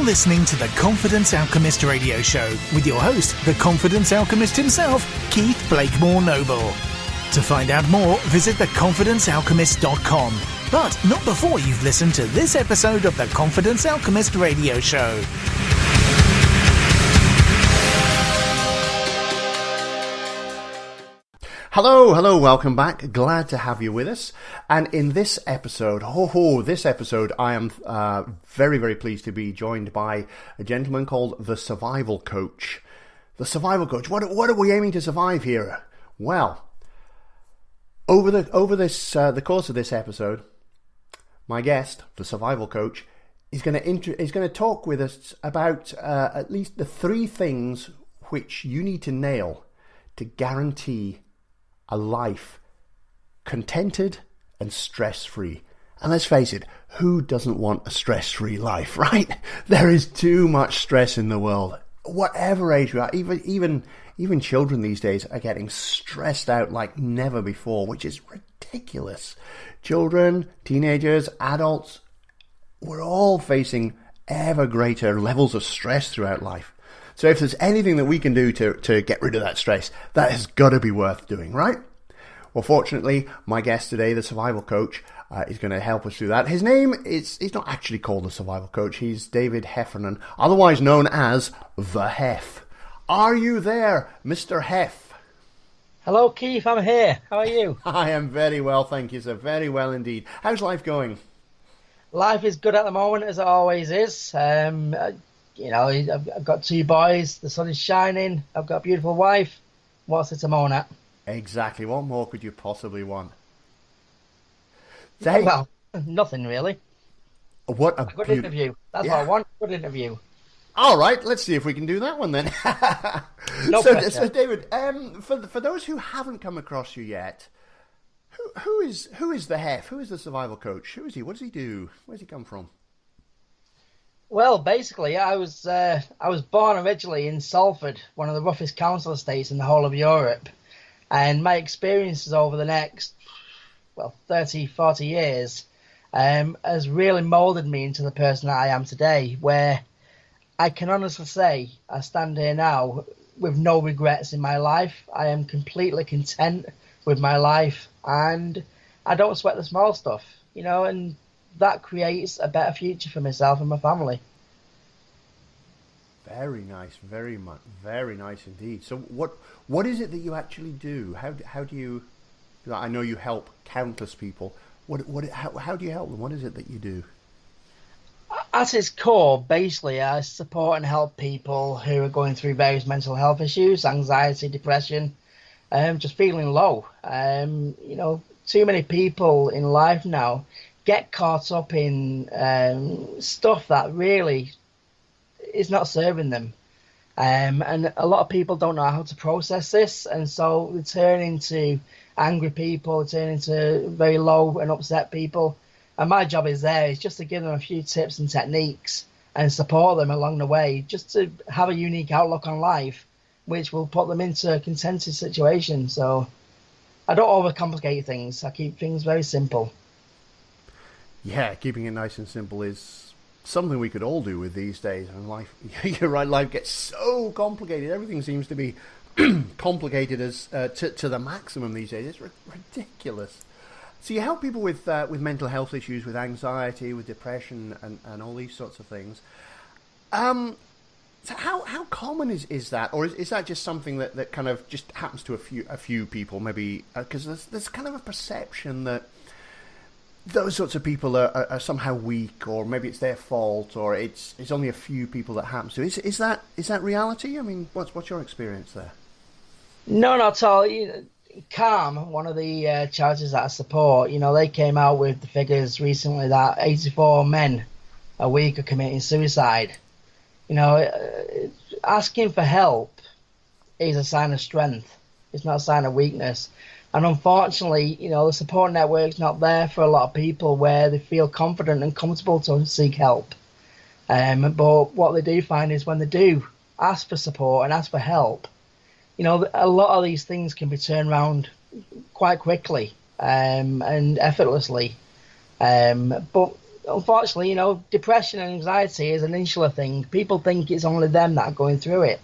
You're listening to the Confidence Alchemist radio show with your host, the Confidence Alchemist himself, Keith Blakemore Noble. To find out more, visit theconfidencealchemist.com. But not before you've listened to this episode of the Confidence Alchemist radio show. Hello, welcome back. Glad to have you with us. And in this episode, I am very, very pleased to be joined by a gentleman called the Survival Coach. The Survival Coach. What are we aiming to survive here? Well, over the course of this episode, my guest, the Survival Coach, is going to talk with us about at least the 3 things which you need to nail to guarantee a life contented and stress-free. And let's face it, who doesn't want a stress-free life, right? There is too much stress in the world. Whatever age we are, even children these days are getting stressed out like never before, which is ridiculous. Children, teenagers, adults, we're all facing ever greater levels of stress throughout life. So if there's anything that we can do to get rid of that stress, that has got to be worth doing, right? Well, fortunately, my guest today, the Survival Coach, is going to help us do that. His name he's not actually called the Survival Coach. He's David Heffenan, otherwise known as the Heff. Are you there, Mr. Heff? Hello, Keith. I'm here. How are you? I am very well, thank you, sir. Very well indeed. How's life going? Life is good at the moment, as it always is. I've got 2 boys. The sun is shining. I've got a beautiful wife. What's it to moan at? Exactly. What more could you possibly want? Well, nothing really. What a good interview. That's what I want. Good interview. All right. Let's see if we can do that one then. So, David, for those who haven't come across you yet, who is the Heff? Who is the Survival Coach? Who is he? What does he do? Where's he come from? Well, basically, I was born originally in Salford, one of the roughest council estates in the whole of Europe. And my experiences over the next, 30, 40 years has really moulded me into the person that I am today, where I can honestly say I stand here now with no regrets in my life. I am completely content with my life, and I don't sweat the small stuff, and that creates a better future for myself and my family. Very nice, very nice indeed. So what is it that you actually do? How do you? I know you help countless people. How do you help them? What is it that you do? At its core, basically, I support and help people who are going through various mental health issues, anxiety, depression, just feeling low. Too many people in life now get caught up in stuff that really is not serving them. And a lot of people don't know how to process this, and so they turn into angry people, turn into very low and upset people. And my job is just to give them a few tips and techniques and support them along the way, just to have a unique outlook on life, which will put them into a contented situation. So I don't overcomplicate things. I keep things very simple. Yeah, keeping it nice and simple is something we could all do with these days. And life, you're right, life gets so complicated. Everything seems to be complicated as to the maximum these days. It's ridiculous. So you help people with mental health issues, with anxiety, with depression, and all these sorts of things. So how common is that, or is that just something that kind of just happens to a few people? Maybe because there's kind of a perception that those sorts of people are somehow weak, or maybe it's their fault, or it's only a few people that happens to. Is that reality? I mean, what's your experience there? No, not at all. Calm, one of the charities that I support, they came out with the figures recently that 84 men a week are committing suicide. Asking for help is a sign of strength. It's not a sign of weakness. And unfortunately, the support network's not there for a lot of people where they feel confident and comfortable to seek help. But what they do find is when they do ask for support and ask for help, a lot of these things can be turned around quite quickly and effortlessly. But unfortunately, depression and anxiety is an insular thing. People think it's only them that are going through it.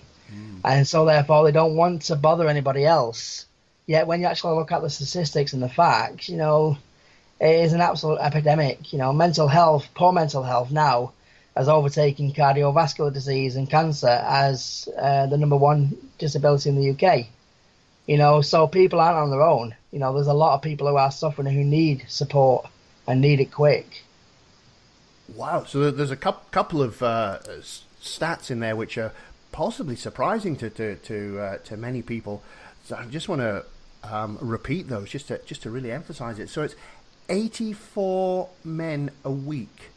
And so therefore they don't want to bother anybody else. Yet when you actually look at the statistics and the facts, it is an absolute epidemic. Poor mental health now has overtaken cardiovascular disease and cancer as the number one disability in the UK. So people aren't on their own. There's a lot of people who are suffering who need support and need it quick. Wow. So there's a couple of stats in there which are possibly surprising to many people. So I just want to repeat those just to really emphasize it. So it's 84 men a week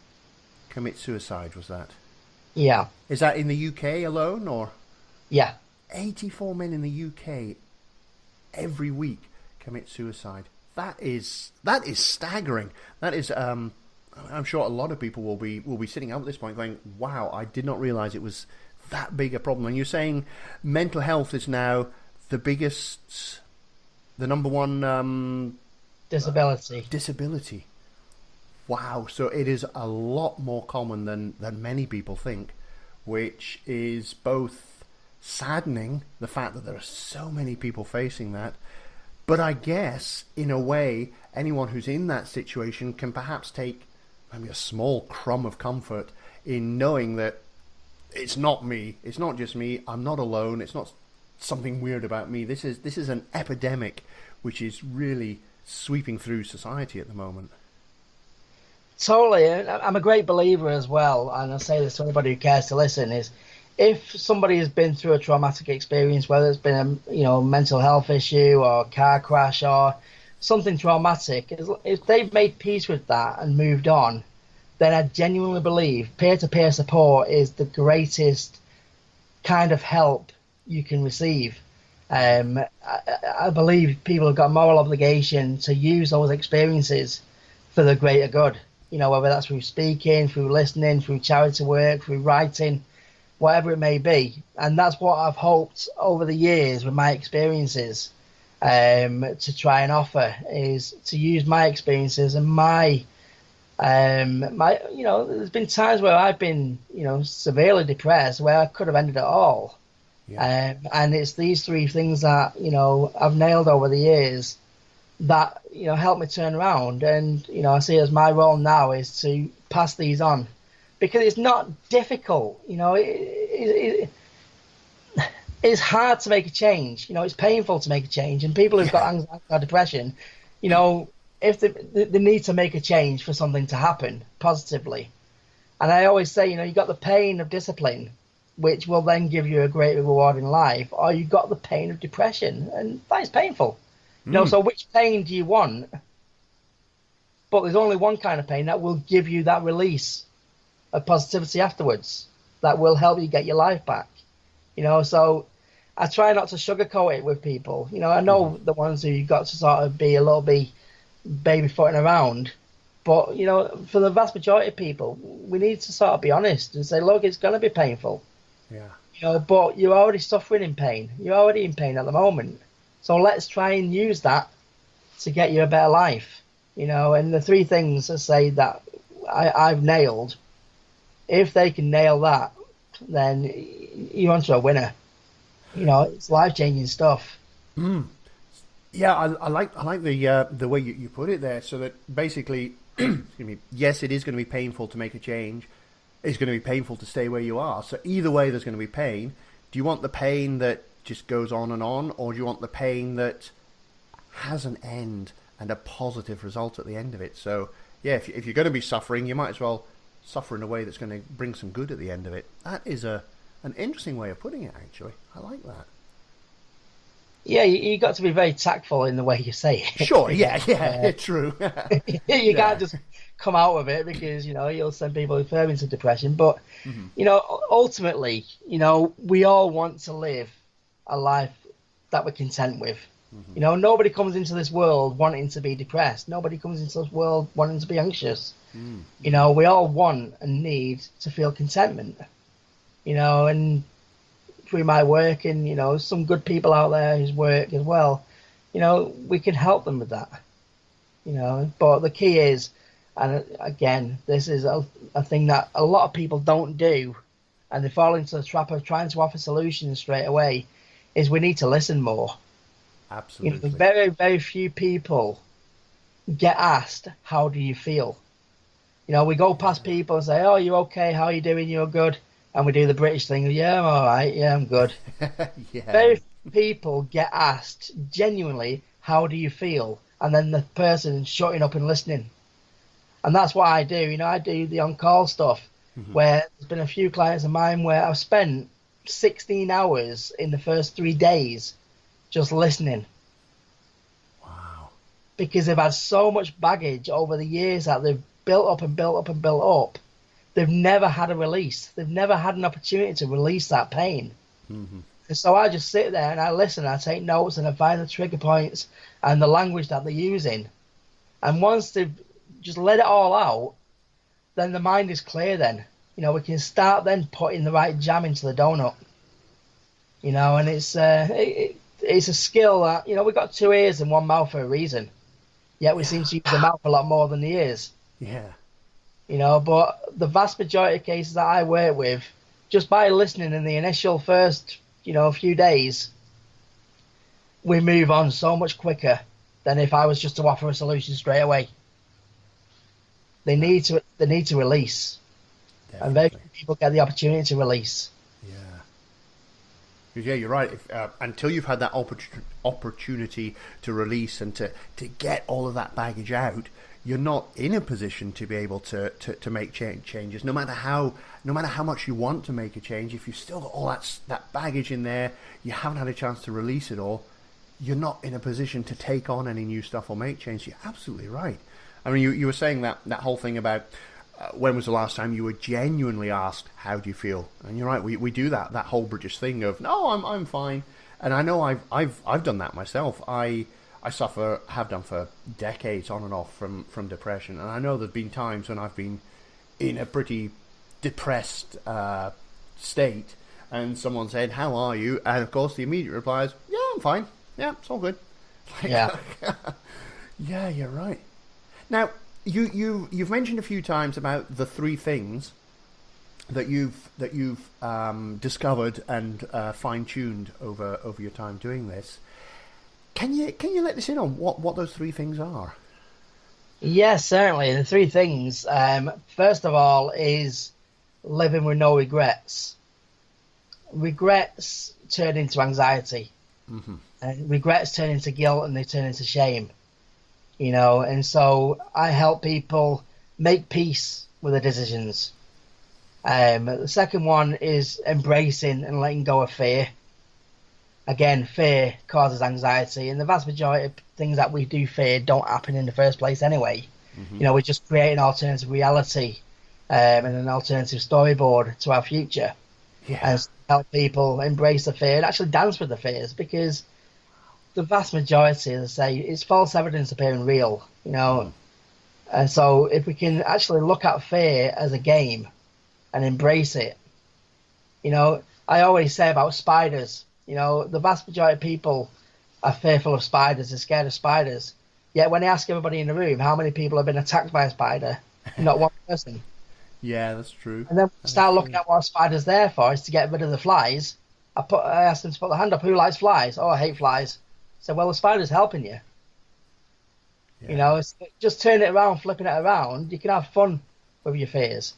commit suicide, was that? Yeah. Is that in the UK alone, or? Yeah. 84 men in the UK every week commit suicide. That is staggering. That is I'm sure a lot of people will be sitting up at this point going, wow, I did not realize it was that big a problem. And you're saying mental health is now the number one disability. Wow. So it is a lot more common than many people think, which is both saddening, the fact that there are so many people facing that, but I guess in a way anyone who's in that situation can perhaps take maybe a small crumb of comfort in knowing that it's not me, it's not just me, I'm not alone, it's not something weird about me. This is an epidemic which is really sweeping through society at the moment. Totally. I'm a great believer as well, and I say this to anybody who cares to listen, is if somebody has been through a traumatic experience, whether it's been a mental health issue or a car crash or something traumatic, if they've made peace with that and moved on, then I genuinely believe peer-to-peer support is the greatest kind of help you can receive. I believe people have got a moral obligation to use those experiences for the greater good, whether that's through speaking, through listening, through charity work, through writing, whatever it may be. And that's what I've hoped over the years with my experiences to try and offer, is to use my experiences and my there's been times where I've been, severely depressed, where I could have ended it all. Yeah. And it's these three things that, I've nailed over the years that, help me turn around. And, I see as my role now is to pass these on, because it's not difficult. It's hard to make a change. It's painful to make a change. And people who've got anxiety or depression, if they need to make a change for something to happen positively. And I always say, you got the pain of discipline, which will then give you a great reward in life, or you got the pain of depression, and that is painful. So which pain do you want? But there's only one kind of pain that will give you that release of positivity afterwards, that will help you get your life back. So I try not to sugarcoat it with people. I know the ones who you've got to sort of be a little bit baby-footing around, but for the vast majority of people, we need to sort of be honest and say, look, it's going to be painful. But you're already suffering in pain. You're already in pain at the moment. So let's try and use that to get you a better life. And the three things I say that I've nailed, if they can nail that, then you're onto a winner. It's life-changing stuff. Yeah, I like the way you put it there. So that basically, excuse me, yes, it is going to be painful to make a change. It's going to be painful to stay where you are. So either way, there's going to be pain. Do you want the pain that just goes on, or do you want the pain that has an end and a positive result at the end of it? So yeah, if you're going to be suffering, you might as well suffer in a way that's going to bring some good at the end of it. That is an interesting way of putting it, actually. I like that. Yeah, you got to be very tactful in the way you say it. Sure, yeah, true. You can't just come out of it, because you'll send people referring to depression. But ultimately, we all want to live a life that we're content with. Nobody comes into this world wanting to be depressed. Nobody comes into this world wanting to be anxious. We all want and need to feel contentment. And through my work and some good people out there whose work as well, we can help them with that. But the key is, And again, this is a thing that a lot of people don't do, and they fall into the trap of trying to offer solutions straight away, is we need to listen more. Absolutely. Very, very few people get asked, how do you feel? We go past people and say, oh, you okay? How are you doing? You're good. And we do the British thing. Yeah, I'm all right. Yeah, I'm good. Yeah. Very few people get asked genuinely, how do you feel? And then the person shutting up and listening. And that's what I do. I do the on-call stuff, where there's been a few clients of mine where I've spent 16 hours in the first 3 days just listening. Wow. Because they've had so much baggage over the years that they've built up and built up and built up. They've never had a release. They've never had an opportunity to release that pain. And so I just sit there and I listen, I take notes, and I find the trigger points and the language that they're using. And once they've just let it all out, then the mind is clear then. We can start then putting the right jam into the donut. And it's a skill that, we've got 2 ears and 1 mouth for a reason. Yet we seem to use the mouth a lot more than the ears. Yeah. But the vast majority of cases that I work with, just by listening in the initial first, few days, we move on so much quicker than if I was just to offer a solution straight away. They need to release. Definitely. And very few people get the opportunity to release. Yeah. Because, yeah, you're right. Until you've had that opportunity to release and to get all of that baggage out, you're not in a position to be able to make changes. No matter how much you want to make a change, if you've still got all that baggage in there, you haven't had a chance to release it all, you're not in a position to take on any new stuff or make change. You're absolutely right. I mean, you were saying that whole thing about when was the last time you were genuinely asked, how do you feel? And you're right, we do that whole British thing of, no, I'm fine. And I know I've done that myself. I have done for decades on and off from depression. And I know there's been times when I've been in a pretty depressed state and someone said, how are you? And of course the immediate reply is, yeah, I'm fine. Yeah, it's all good. Yeah. Yeah, you're right. Now, you've mentioned a few times about the 3 things that you've discovered and fine-tuned over your time doing this. Can you let us in on what those 3 things are? Yes, certainly. The 3 things. First of all, is living with no regrets. Regrets turn into anxiety. Regrets turn into guilt, and they turn into shame. And so I help people make peace with their decisions. The second one is embracing and letting go of fear. Again, fear causes anxiety, and the vast majority of things that we do fear don't happen in the first place anyway. We just create an alternative reality and an alternative storyboard to our future. Yeah. And help people embrace the fear and actually dance with the fears, because the vast majority, as I say, is false evidence appearing real, And so if we can actually look at fear as a game and embrace it, I always say about spiders, the vast majority of people are fearful of spiders, they're scared of spiders. Yet when they ask everybody in the room how many people have been attacked by a spider, not one person. Yeah, that's true. And then we start looking at what a spider's there for, is to get rid of the flies. I asked them to put their hand up, who likes flies? Oh, I hate flies. So, well, the spider's helping you. Yeah. It's just turn it around, flipping it around. You can have fun with your fears.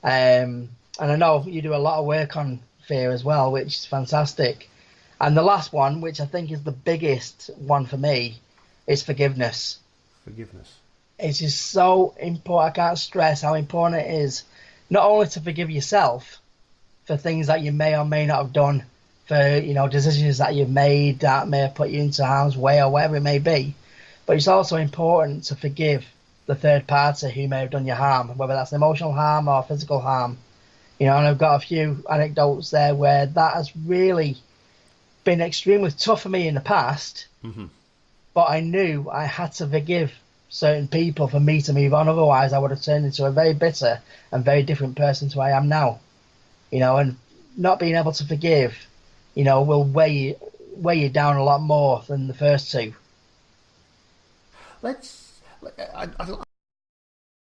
And I know you do a lot of work on fear as well, which is fantastic. And the last one, which I think is the biggest one for me, is forgiveness. Forgiveness. It's just so important. I can't stress how important it is not only to forgive yourself for things that you may or may not have done, for decisions that you've made that may have put you into harm's way or whatever it may be, but it's also important to forgive the third party who may have done you harm, whether that's emotional harm or physical harm. And I've got a few anecdotes there where that has really been extremely tough for me in the past, but I knew I had to forgive certain people for me to move on. Otherwise, I would have turned into a very bitter and very different person to who I am now. And not being able to forgive, will weigh you down a lot more than the first 2. I'd